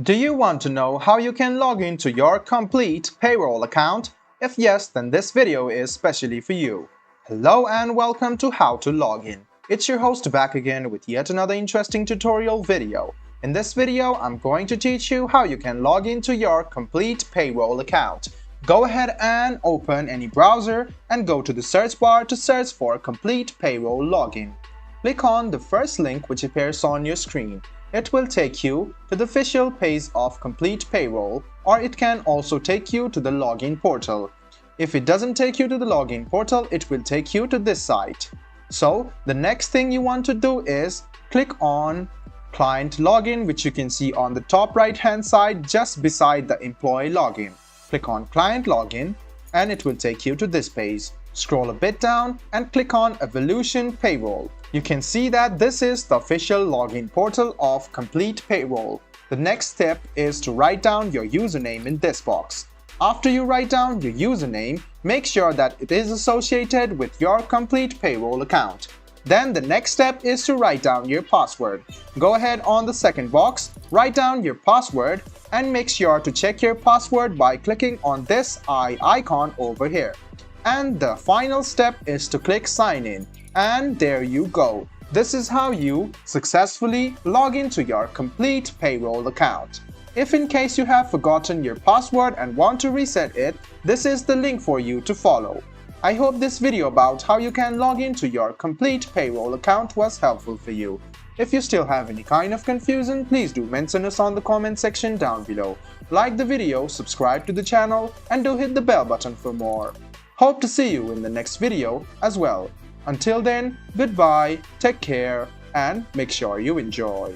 Do you want to know how you can log into your complete payroll account? If yes, then this video is specially for you. Hello and welcome to How to Log In. It's your host back again with yet another interesting tutorial video. In this video, I'm going to teach you how you can log into your complete payroll account. Go ahead and open any browser and go to the search bar to search for complete payroll login. Click on the first link which appears on your screen. It will take you to the official page of Complete Payroll, or it can also take you to the login portal. If it doesn't take you to the login portal, it will take you to this site. So the next thing you want to do is click on Client Login, which you can see on the top right hand side just beside the Employee Login. Click on Client Login and it will take you to this page. Scroll a bit down and click on Evolution Payroll. You can see that this is the official login portal of Complete Payroll. The next step is to write down your username in this box. After you write down your username, make sure that it is associated with your Complete Payroll account. Then the next step is to write down your password. Go ahead on the second box, write down your password and make sure to check your password by clicking on this eye icon over here. And the final step is to click Sign In. And there you go. This is how you successfully log into your Complete Payroll account. If in case you have forgotten your password and want to reset it, this is the link for you to follow. I hope this video about how you can log into your Complete Payroll account was helpful for you. If you still have any kind of confusion, please do mention us on the comment section down below. Like the video, subscribe to the channel, and do hit the bell button for more. Hope to see you in the next video as well. Until then, goodbye, take care, and make sure you enjoy.